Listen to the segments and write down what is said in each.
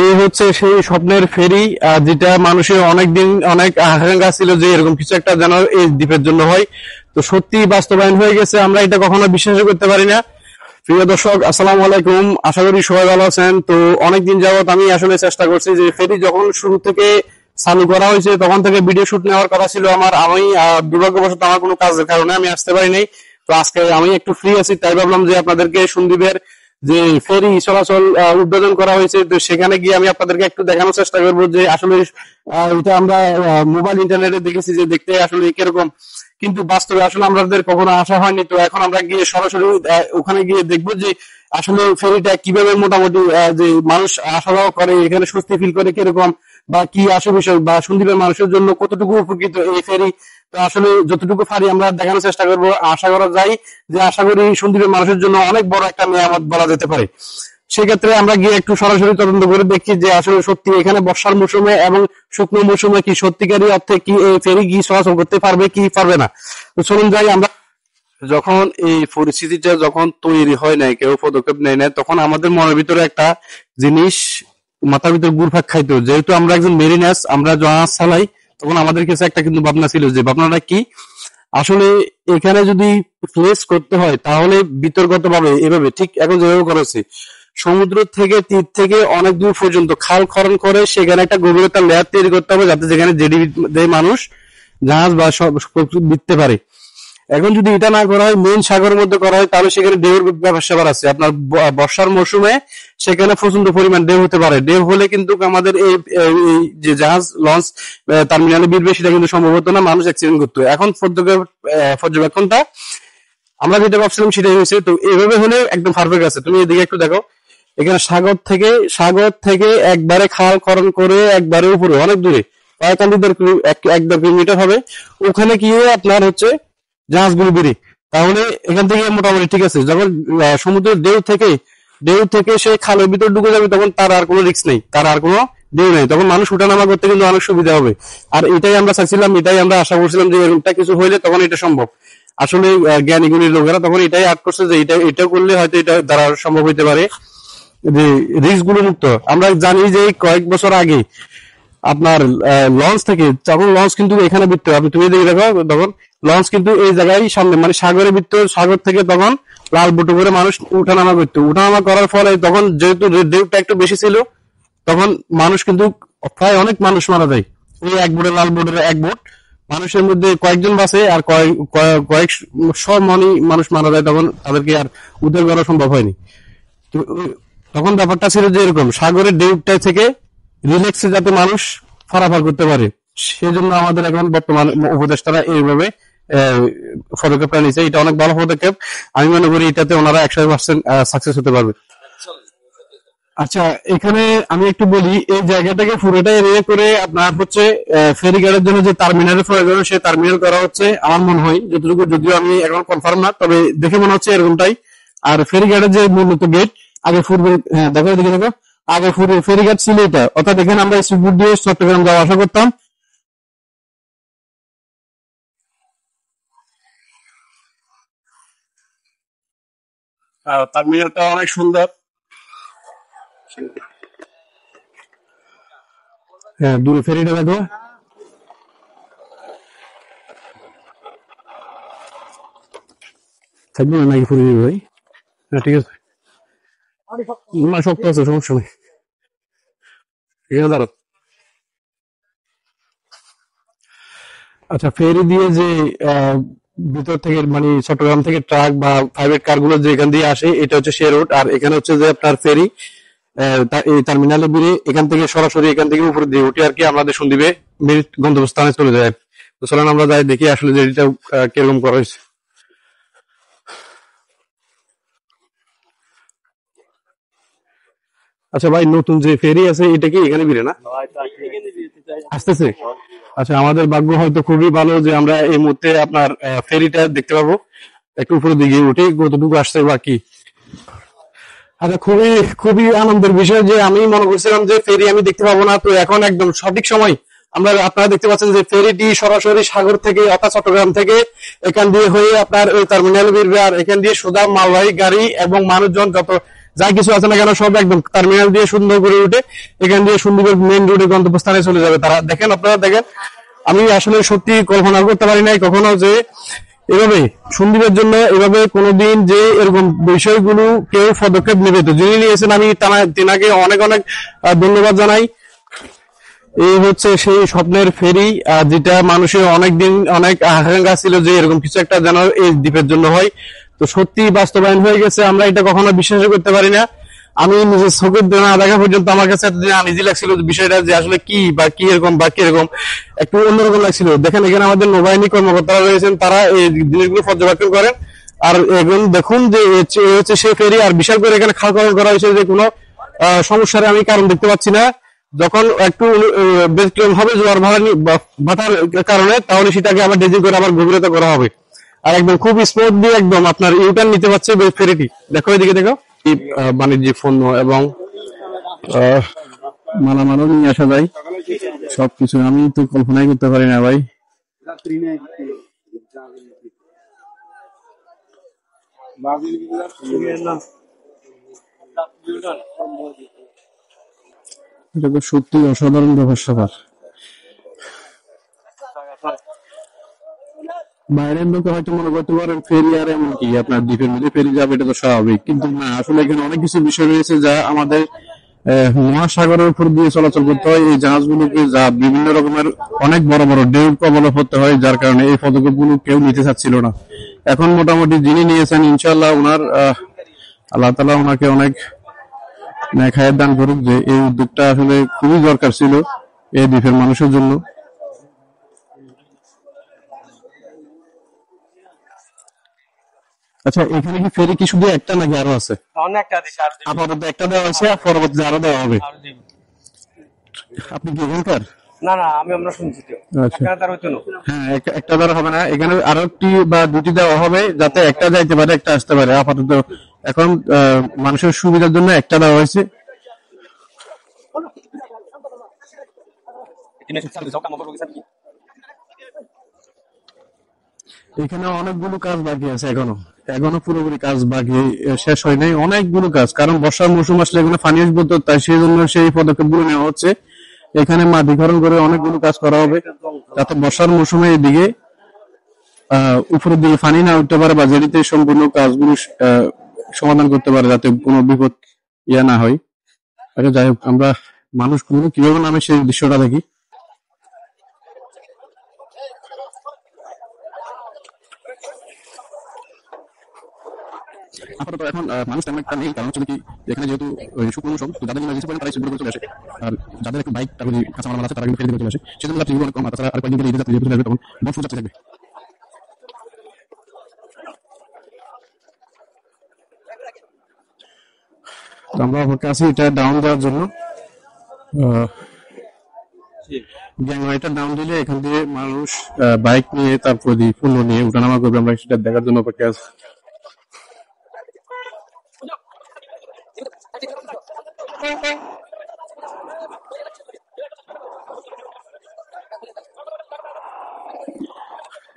এই হচ্ছে সেই স্বপ্নের ফেরি, যেটা মানুষের অনেক আকাঙ্ক্ষা ছিল যে এরকম কিছু একটা যেন এই দ্বীপের জন্য হয়। তো সত্যি বাস্তবায়ন হয়ে গেছে, আমরা এটা কখনো বিশ্বাস করতে পারি না। প্রিয় দর্শক, আসসালামু আলাইকুম, আশা করি সবাই ভালো আছেন। তো অনেকদিন যাবত আমি আসলে চেষ্টা করছি যে ফেরি যখন শুরু থেকে চালু করা হয়েছে তখন থেকে ভিডিও শুট নেওয়ার কথা ছিল আমার। আমি দুর্ভাগ্যবশত আমার কোনো কাজের কারণে আমি আসতে পারি নাই। তো আজকে আমি একটু ফ্রি আছি, তাই ভাবলাম যে আপনাদেরকে সন্দ্বীপের যে ফেরি চলাচল উদ্বোধন করা হয়েছে, তো সেখানে গিয়ে আমি আপনাদেরকে একটু দেখানোর চেষ্টা করবো যে আসলে এটা আমরা মোবাইল ইন্টারনেটে দেখেছি যে দেখতে আসলে কিরকম, কিন্তু বাস্তবে আসলে আমাদের কখনো আসা হয়নি। তো এখন আমরা গিয়ে সরাসরি ওখানে গিয়ে দেখবো যে আসলে ফেরিটা কিভাবে মোটামুটি যে মানুষ আসা যাওয়া করে, এখানে স্বস্তি ফিল করে কিরকম, বা কি আসে বিষয়, বা সন্দ্বীপের মানুষের জন্য কতটুকু উপকৃত এই ফেরি। তো আসলে যতটুকু পারি আমরা দেখানোর চেষ্টা করবো। আশা করা যায় যে আশা করি সন্দ্বীপের মানুষের জন্য অনেক বড় একটা নিয়ামত বলা যেতে পারে। সেক্ষেত্রে আমরা গিয়ে একটু সরাসরি তদন্ত করে দেখি যে আসলে সত্যি এখানে বর্ষার মৌসুমে এবং শুকনো মৌসুমে কি সত্যিকারী অর্থে কি এই ফেরি কি চলাচল করতে পারবে কি পারবে না। তো চলুন যাই আমরা। যখন এই পরিস্থিতিটা যখন তৈরি হয় নাই, কেউ পদক্ষেপ নেয় না, তখন আমাদের মনের ভিতরে একটা জিনিস মাথার ভিতরে ঘুরপাক খাইতো। যেহেতু আমরা একজন মেরিনার্স, আমরা জাহাজ চালাই, তখন আমাদের কাছে একটা কিন্তু ভাবনা ছিল, যে ভাবনাটা কি, আসলে এখানে যদি প্লেস করতে হয় তাহলে বিতর্কত ভাবে এভাবে ঠিক এখন যেভাবে করেছে, সমুদ্র থেকে তীর থেকে অনেক দূর পর্যন্ত খাল খনন করে সেখানে একটা গভীরতার লেয়ার তৈরি করতে হবে, যাতে যেখানে জেডি মানুষ জাহাজ বা সব বিততে পারে। এখন যদি এটা না করা হয়, মেইন সাগরের মধ্যে করা হয়, তাহলে সেখানে ঢেউর ব্যাপার আছে। আপনার বর্ষার মৌসুমে সেখানে প্রচন্ড পরিমাণ ঢেউ হতে পারে। ঢেউ হলে কিন্তু আমাদের এই যে জাহাজ লঞ্চ টার্মিনালে ভিড়বে, সেটা কিন্তু সম্ভব হতো না, মানুষ অ্যাক্সিডেন্ট করতো। এখন পর্যবেক্ষণটা আমরা যেটা ভাবছিলাম সেটাই হয়েছে। তো এইভাবে হলে একদম পারফেক্ট আছে। তুমি এদিকে একটু দেখো, এখানে সাগর থেকে একবারে খাল খনন করে একবারে উপরে অনেক দূরে, প্রায় 1-1.5 কিলোমিটার হবে, ওখানে গিয়ে আপনার হচ্ছে জাহাজগুলো বেরে। তাহলে এখান থেকে মোটামুটি ঠিক আছে। যখন সমুদ্রের ঢেউ থেকে সে খালের ভিতর ঢুকে যাবে, তখন তার আর কোনো রিস্ক নেই, তার আর কোনো ঢেউ নেই, তখন মানুষ উঠানামা করতে কিন্তু অনেক সুবিধা হবে। আর এটাই আমরা চাইছিলাম, এটাই আমরা আশা করছিলাম যে এরকমটা কিছু হইলে তখন এটা সম্ভব। আসলে জ্ঞানী গুণী লোকেরা তখন এটাই আট করছে যে এটা করলে হয়তো এটা দ্বারা সম্ভব হইতে পারে, যে রিস্ক গুলো মুক্ত। আমরা জানি যে কয়েক বছর আগে আপনার লঞ্চ থেকে, তখন লঞ্চ কিন্তু এখানে বিত্ত, আপনি তুমি দেখে দেখো, তখন লঞ্চ কিন্তু এই জায়গায় সামনে মানে সাগরে বিত্ত, সাগর থেকে তখন লাল বোটে করে মানুষ উঠানামা করতো। উঠানামা করার ফলে তখন যেহেতু ঢেউটা একটু বেশি ছিল, তখন মানুষ কিন্তু প্রায় অনেক মানুষ মারা যায়। ওই এক বোটে, লাল বোটের এক বোট, মানুষের মধ্যে কয়েকজন বাঁচে, আর কয়েকশো মানুষ মারা যায়। তখন তাদেরকে আর উদ্ধার করা সম্ভব হয়নি। তো তখন ব্যাপারটা ছিল যে এরকম সাগরের ঢেউটা থেকে রিল্যাক্সে যাতে মানুষ পারাপার করতে পারে, সেজন্য আমাদের এখন বর্তমান উপদেষ্টারা এইভাবে পদক্ষেপটা নিচ্ছে। এটা অনেক ভালো পদক্ষেপ। আমি মনে করি এটাতে ওনারা 100% সাকসেস হতে পারবে। আচ্ছা, এখানে আমি একটু বলি, এই জায়গাটাকে পুরোটা এরিয়া করে আপনার হচ্ছে ফেরিঘাটের জন্য যে টার্মিনালের প্রয়োজন, সেই টার্মিনাল করা হচ্ছে আমার মনে হয় যতটুকু, যদিও আমি এখন কনফার্ম না, তবে দেখে মনে হচ্ছে এরকমটাই। আর ফেরিঘাটের যে মূলত গেট আগে পূর্বে, হ্যাঁ দেখো এদিকে দেখো, আগে ফেরিঘাট ছিল এটা, অর্থাৎ এখানে আমরা স্পিড দিয়ে চট্টগ্রাম যাওয়া আসা করতাম। টার্মিনালটা অনেক সুন্দর। হ্যাঁ, দূরে ফেরিটা দেখো। থাকবে না নাকি ফুরিয়ে ভাই? হ্যাঁ ঠিক আছে, না শক্ত আছে, সমস্যা নেই, এখানে দাঁড়াও। আচ্ছা, ফেরি দিয়ে যে আহ, ভিতর থেকে মানে চট্টগ্রাম থেকে ট্রাক বা প্রাইভেট কার গুলো যে এখান দিয়ে আসে, এটা হচ্ছে সে রোড। আর এখানে হচ্ছে যে আপনার ফেরি এই টার্মিনালে বেরিয়ে এখান থেকে সরাসরি এখান থেকে উপরে দিয়ে উঠে আর কি আমাদের সন্দ্বীপে গন্তব্যস্থানে চলে যায়। তো চলেন আমরা যাই দেখি আসলে যে এটা কিরকম করা হয়েছে। আচ্ছা ভাই, নতুন যে ফেরি আছে এটা কি এখানে বিরে না আসতেছে? আচ্ছা, আমাদের ভাগ্য হয়তো খুবই ভালো যে আমরা এই মুহূর্তে আপনার ফেরিটা দেখতে পাবো। একটু উপরে দিকে উঠে কতটুকু আসছে বা কি। আচ্ছা, খুবই খুবই আনন্দের বিষয় যে আমি মনে করছিলাম যে ফেরি আমি দেখতে পাবো না, তো এখন একদম সঠিক সময় আমরা, আপনারা দেখতে পাচ্ছেন যে ফেরিটি সরাসরি সাগর থেকে অর্থাৎ চট্টগ্রাম থেকে এখান দিয়ে হয়ে আপনার ওই টার্মিনাল বেরবে, আর এখান দিয়ে সোজা মালবাহী গাড়ি এবং মানুষজন যত যা কিছু আছে না কেন সব একদম টার্মিনাল দিয়ে সুন্দর করে উঠে এখান দিয়ে সুন্দর করে মেইন রোডে গন্তব্যস্থানে চলে যাবে তারা। দেখেন, আপনারা দেখেন, আমি আসলে সত্যি কল্পনা করতে পারি নাই কখনো যে এভাবে সন্দীপের জন্য এভাবে কোনোদিন যে এরকম বিষয়গুলো কেউ পদক্ষেপ নেবে। তো যিনি নিয়েছেন আমি তেনাকে অনেক অনেক ধন্যবাদ জানাই। এই হচ্ছে সেই স্বপ্নের ফেরি, যেটা মানুষের অনেক আকাঙ্ক্ষা ছিল যে এরকম কিছু একটা যেন এই দ্বীপের জন্য হয়। তো সত্যি বাস্তবায়ন হয়ে গেছে, আমরা এটা কখনো বিশ্বাস করতে পারি না। আমি নিজের চোখের না দেখা পর্যন্ত আমার কাছে এতদিন আনইজি লাগছিল বিষয়টা, যে আসলে কি বা কি এরকম বা কি এরকম একটু অন্যরকম লাগছিল। দেখেন, এখানে আমাদের নৌবাহিনী কর্মকর্তারা রয়েছেন, তারা এই জিনিসগুলো পর্যবেক্ষণ করেন। আর এখন দেখুন যে হচ্ছে সেই ফেরি, আর বিশাল করে এখানে খালকরণ করা হয়েছে, যে কোনো সমস্যার আমি কারণ দেখতে পাচ্ছি না। যখন একটু ব্যতিক্রম হবে জোয়ার ভাটার কারণে, তাহলে সেটাকে আবার ড্রেজিং করে আবার গভীরতা করা হবে। আর একদম খুব স্মুথলি একদম আপনার ইউটার্ন নিতে পারছে ফেরিটি। দেখো এদিকে দেখো, বাণিজ্যিক পণ্য এবং মালামালও নিয়ে আসা যায়, সবকিছু আমি তো কল্পনাই করতে পারি না ভাই। এটা তো সত্যি অসাধারণ ব্যাপার স্যাপার। বাইরের লোকে হয়তো মনে করতে পারেন ফেরি আর এমন কি আপনার দ্বীপের মধ্যে ফেরি যাবে, এটা তো স্বাভাবিক, কিন্তু না, আসলে এখানে অনেক কিছু বিষয় রয়েছে যা আমাদের মহাসাগরের উপর দিয়ে চলাচল করতে হয়। এই জাহাজগুলোকে যা বিভিন্ন রকমের অনেক বড় বড় ঢেউ কবলে পড়তে হয়, যার কারণে এই পদক্ষেপগুলো কেউ নিতে চাচ্ছিল না। এখন মোটামুটি যিনি নিয়েছেন, ইনশাল্লাহ ওনার আল্লাহ তাআলা ওনাকে অনেক নেক হায়াত দান করুক, যে এই উদ্যোগটা আসলে খুবই দরকার ছিল এই দ্বীপের মানুষের জন্য। আচ্ছা, এখানে কি ফেরি কি শুধু একটা নাকি আরো আছে? আপাতত একটা দেওয়া হয়েছে, পরবর্তীতে আরো দেওয়া হবে। আপনি কি এখানকার? আচ্ছা। হ্যাঁ, একটা দেওয়া হবে না, এখানে আরো একটি বা দুটি দেওয়া হবে, যাতে একটা যাইতে পারে একটা আসতে পারে। আপাতত এখন মানুষের সুবিধার জন্য একটা দেওয়া হয়েছে। এখানে অনেকগুলো কাজ বাকি আছে, এখনো পুরোপুরি কাজ বাকি, শেষ হয় নাই অনেকগুলো কাজ, কারণ বর্ষার মৌসুম আসলে এখানে পানি আসবে, তো তাই সেই জন্য সেই পদক্ষেপগুলো নেওয়া হচ্ছে। এখানে মাটিকরণ করে অনেকগুলো কাজ করা হবে, যাতে বর্ষার মৌসুমে এদিকে উপরের দিকে পানি না উঠতে পারে, বা জেডিতে সম্পূর্ণ কাজগুলো সমাধান করতে পারে, যাতে কোনো বিপদ না হয়। আচ্ছা, যাই হোক, আমরা মানুষগুলো কিভাবে নামে সেই দৃশ্যটা দেখি। আপাতত এখন মানুষ তেমন একটা নেই, কারণ হচ্ছে কি, এখানে যেহেতু শুকনো মৌসুম, তো যাদের ইমার্জেন্সি পড়েন তারা স্পিড চলে আসে, আর যাদের একটু বাইক তারপরে কাঁচামাল আছে তারা কিন্তু ফেরি চলে আসে, সেজন্য যাত্রী অনেক কম। তাছাড়া আর কয়েকদিন গেলে ঈদের যাত্রী যেহেতু চলে আসবে, তখন বরফ যাত্রী থাকবে। আমরা অপেক্ষা আছি এটা ডাউন দেওয়ার জন্য। গ্যাংওয়েটা ডাউন দিলে এখান দিয়ে মানুষ বাইক নিয়ে তারপরে পণ্য নিয়ে উঠানামা করবে, আমরা সেটা দেখার জন্য অপেক্ষা আছি।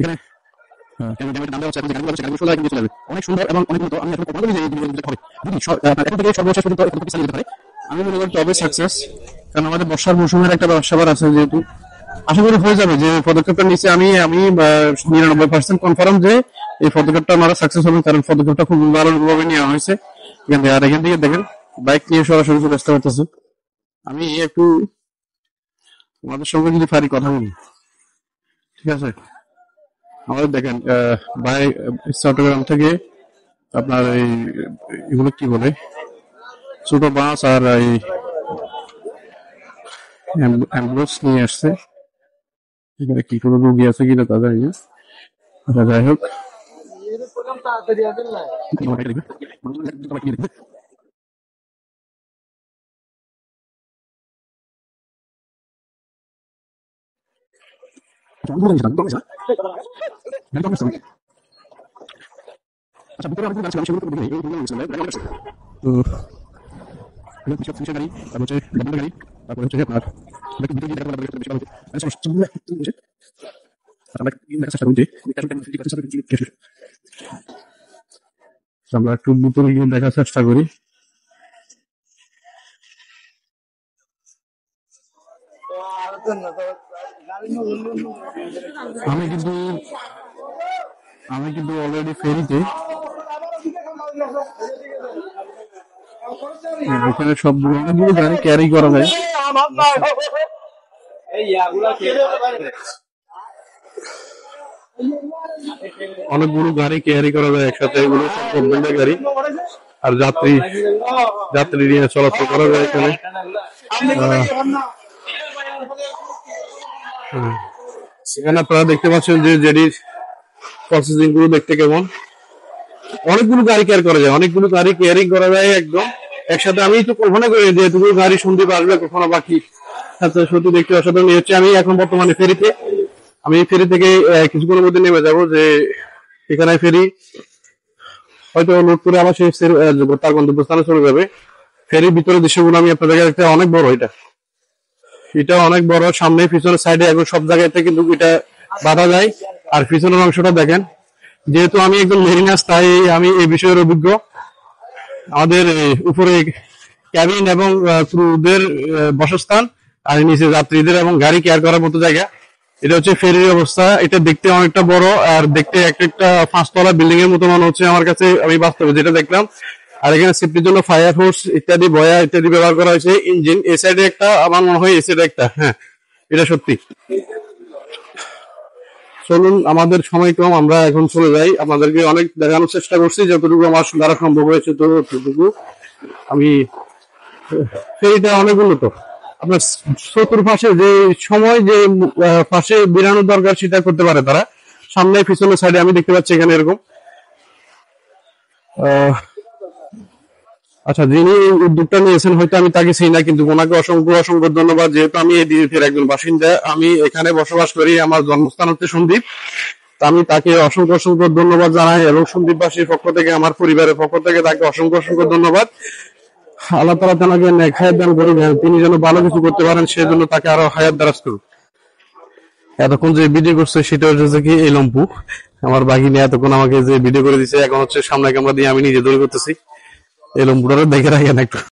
এখানে অনেক সুন্দর এবং অনেক উন্নত। আমি আসলে কখনো হবে এখন থেকে সর্বশেষ পর্যন্ত যেতে পারে, আমি মনে করি তবে সাকসেস, কারণ আমাদের বর্ষার মৌসুমের একটা ব্যবসা আছে, যেহেতু আশা করি হয়ে যাবে। যে পদক্ষেপটা নিচ্ছে আমি 99% কনফার্ম যে এই পদক্ষেপটা আমরা সাকসেস হবে, কারণ পদক্ষেপটা খুব ভালোভাবে নেওয়া হয়েছে। আর এখান থেকে দেখেন বাইক নিয়ে সরাসরি চলে আসতে পারতেছে। আমি একটু আমাদের সঙ্গে যদি পারি কথা বলি, ঠিক আছে? আমাদের দেখেন চট্টগ্রাম থেকে আপনার এই এগুলো কি বলে, ছোট বাস আর এই অ্যাম্বুলেন্স নিয়ে আসছে। এখানে কি কোনো রোগী আছে কিনা তা জানি না। যাই হোক, আচ্ছা, ভিতরে অনেকগুলো গাড়ি ছিল, আমি সেগুলো দেখি নাই। এই গাড়ি ছিল, তো এগুলো পিছনে পুলিশের গাড়ি, তারপর হচ্ছে গভর্নমেন্টের গাড়ি, তারপর হচ্ছে আপনার একটু ভিতরে গিয়ে দেখাবো, বেশি ভালো হতো। আমি সমস্যা আমরা দেখার চেষ্টা করি যে আমরা একটু ভিতরে গিয়ে দেখার চেষ্টা করি। আমি কিন্তু অলরেডি ফেরিতে, এখানে সবগুলো অনেকগুলো গাড়ি ক্যারি করা যায়। অনেকগুলো গাড়ি ক্যারি করা যায় একসাথে, এগুলো সব গভর্নমেন্টের গাড়ি। আর যাত্রী নিয়ে চলাচল করা যায় এখানে। এখানে আপনারা দেখতে পাচ্ছেন যে জেডির প্রসেসিং গুলো দেখতে কেমন। অনেকগুলো গাড়ি ক্যারি করা যায়, অনেকগুলো গাড়ি ক্যারিং করা যায় একদম একসাথে। আমি তো কল্পনা করি যে এতগুলো গাড়ি সন্দীপ আসবে কখনো বাকি। আচ্ছা, সত্যি দেখতে অসাধারণ হচ্ছে। আমি এখন বর্তমানে ফেরিতে, আমি এই ফেরি থেকে কিছুক্ষণের মধ্যে নেমে যাবো। যে এখানে ফেরি হয়তো লোড করে আবার সেই তার গন্তব্যস্থানে চলে যাবে। ফেরির ভিতরে দৃশ্যগুলো আমি আপনাদের কাছে, অনেক বড়, এটা অনেক বড়। সামনে পিছনের সাইডে এখন সব জায়গাতে কিন্তু এটা বাধা যায়। আর পিছনের অংশটা দেখেন, যেহেতু আমি একজন মেরিনাস তাই আমি এই বিষয়ের অভিজ্ঞ। আমাদের উপরে ক্যাবিন এবং ক্রুদের বাসস্থান, আর নিচে যাত্রীদের এবং গাড়ি কেয়ার করার মতো জায়গা। এটা হচ্ছে ফেরির অবস্থা। এটা দেখতে অনেকটা বড়, আর দেখতে একটা 5 তলা বিল্ডিং এর মতো মনে হচ্ছে আমার কাছে, আমি বাস্তবে যেটা দেখলাম। আর এখানে সেফটির জন্য ফায়ার ফোর্স ইত্যাদি, বয়া ইত্যাদি ব্যবহার করা হয়েছে। ইঞ্জিন এ সাইডে একটা, আমার মনে হয় এ সাইডে একটা। হ্যাঁ, এটা সত্যি। চলুন, আমাদের সময় কম, আমরা এখন চলে যাই। আপনাদেরকে অনেক দেখানোর চেষ্টা করছি, যতটুকু আমার দ্বারা সম্ভব হয়েছে ততটুকু। আমি ফেরিটা অনেক উন্নত। আপনার চতুর্পাশে যে সময় যে পাশে বেরানোর দরকার সেটা করতে পারে তারা। সামনে পিছনের সাইডে আমি দেখতে পাচ্ছি এখানে এরকম। আচ্ছা, যিনি উদ্যোগটা নিয়েছেন হয়তো আমি তাকে চিনি না, কিন্তু ওনাকে অসংখ্য অসংখ্য ধন্যবাদ। যেহেতু আমি এই দ্বীপের একজন বাসিন্দা, আমি এখানে বসবাস করি, আমার জন্মস্থান হচ্ছে সন্দ্বীপ। আমি তাকে অসংখ্য অসংখ্য ধন্যবাদ জানাই, এবং সন্দ্বীপবাসীর পক্ষ থেকে, আমার পরিবারের পক্ষ থেকে তাকে অসংখ্য অসংখ্য ধন্যবাদ। আল্লাহ তাআলা তাকে নেক হায়াত দান করুন, তিনি যেন ভালো কিছু করতে পারেন, সেজন্য তাকে আরো হায়াত দারাজ করুন। এতক্ষণ যে ভিডিও করছে সেটা হচ্ছে কি এই লম্পু, আমার বাগিনী এতক্ষণ আমাকে যে ভিডিও করে দিচ্ছে। এখন হচ্ছে সামনে ক্যামেরা দিয়ে আমি নিজে দৌড় করতেছি। এই লম্পুটারে দেখে রাখেন একটু।